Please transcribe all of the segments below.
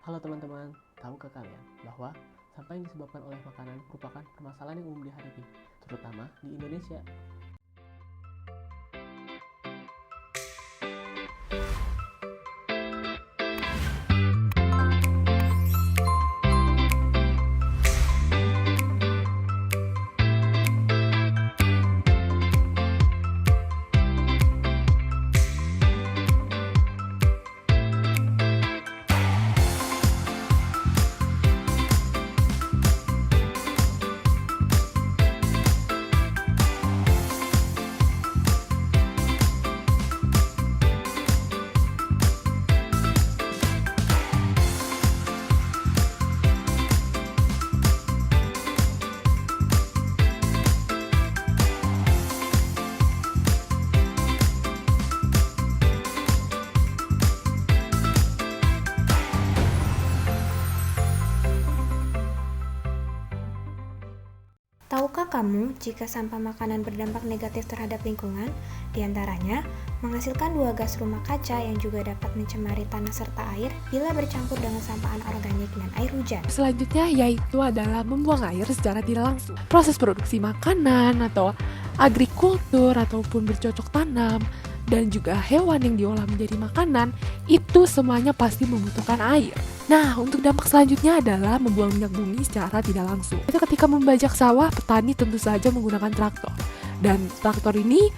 Halo teman-teman, tahukah kalian bahwa sampah yang disebabkan oleh makanan merupakan permasalahan yang umum dihadapi, terutama di Indonesia? Tahukah kamu jika sampah makanan berdampak negatif terhadap lingkungan? Di antaranya, menghasilkan 2 gas rumah kaca yang juga dapat mencemari tanah serta air bila bercampur dengan sampah anorganik dan air hujan. Selanjutnya yaitu adalah membuang air secara tidak langsung. Proses produksi makanan atau agrikultur ataupun bercocok tanam dan juga hewan yang diolah menjadi makanan itu semuanya pasti membutuhkan air. Nah, untuk dampak selanjutnya adalah membuang minyak bumi secara tidak langsung. Itu ketika membajak sawah, petani tentu saja menggunakan traktor. Dan traktor ini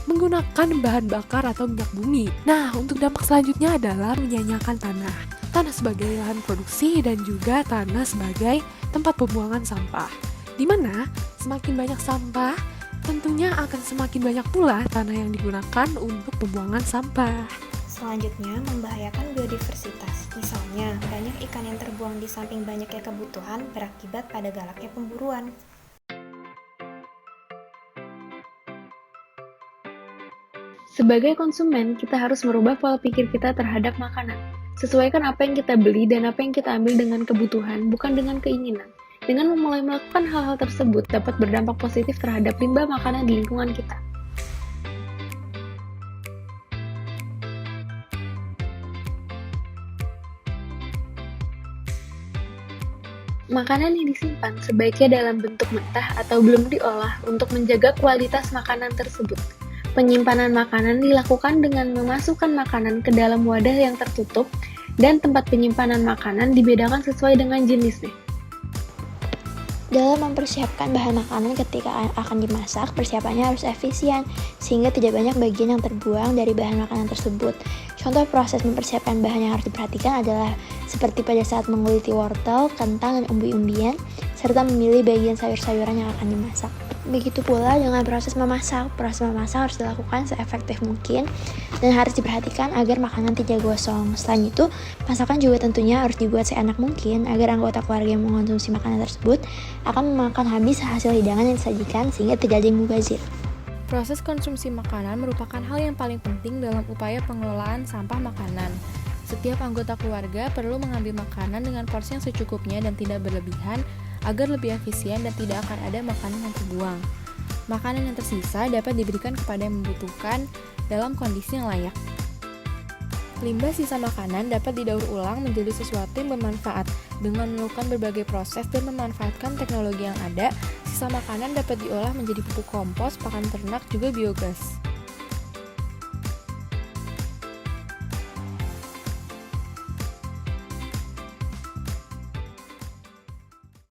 menggunakan bahan bakar atau minyak bumi. Nah, untuk dampak selanjutnya adalah menyanyiakan tanah. Tanah sebagai lahan produksi dan juga tanah sebagai tempat pembuangan sampah. Di mana semakin banyak sampah, tentunya akan semakin banyak pula tanah yang digunakan untuk pembuangan sampah. Selanjutnya, membahayakan biodiversitas. Misalnya, banyak ikan yang terbuang di samping banyaknya kebutuhan berakibat pada galaknya pemburuan. Sebagai konsumen, kita harus merubah pola pikir kita terhadap makanan. Sesuaikan apa yang kita beli dan apa yang kita ambil dengan kebutuhan, bukan dengan keinginan. Dengan memulai melakukan hal-hal tersebut dapat berdampak positif terhadap limbah makanan di lingkungan kita. Makanan yang disimpan sebaiknya dalam bentuk mentah atau belum diolah untuk menjaga kualitas makanan tersebut. Penyimpanan makanan dilakukan dengan memasukkan makanan ke dalam wadah yang tertutup dan tempat penyimpanan makanan dibedakan sesuai dengan jenisnya. Dalam mempersiapkan bahan makanan ketika akan dimasak, persiapannya harus efisien, sehingga tidak banyak bagian yang terbuang dari bahan makanan tersebut. Contoh proses mempersiapkan bahan yang harus diperhatikan adalah seperti pada saat menguliti wortel, kentang, dan umbi-umbian, serta memilih bagian sayur-sayuran yang akan dimasak. Begitu pula dengan proses memasak. Proses memasak harus dilakukan seefektif mungkin dan harus diperhatikan agar makanan tidak gosong. Selain itu, masakan juga tentunya harus dibuat seenak mungkin agar anggota keluarga yang mengonsumsi makanan tersebut akan memakan habis hasil hidangan yang disajikan sehingga tidak ada yang mubazir. Proses konsumsi makanan merupakan hal yang paling penting dalam upaya pengelolaan sampah makanan. Setiap anggota keluarga perlu mengambil makanan dengan porsi yang secukupnya dan tidak berlebihan agar lebih efisien dan tidak akan ada makanan yang terbuang. Makanan yang tersisa dapat diberikan kepada yang membutuhkan dalam kondisi yang layak. Limbah sisa makanan dapat didaur ulang menjadi sesuatu yang bermanfaat. Dengan melakukan berbagai proses dan memanfaatkan teknologi yang ada, sisa makanan dapat diolah menjadi pupuk kompos, pakan ternak, juga biogas.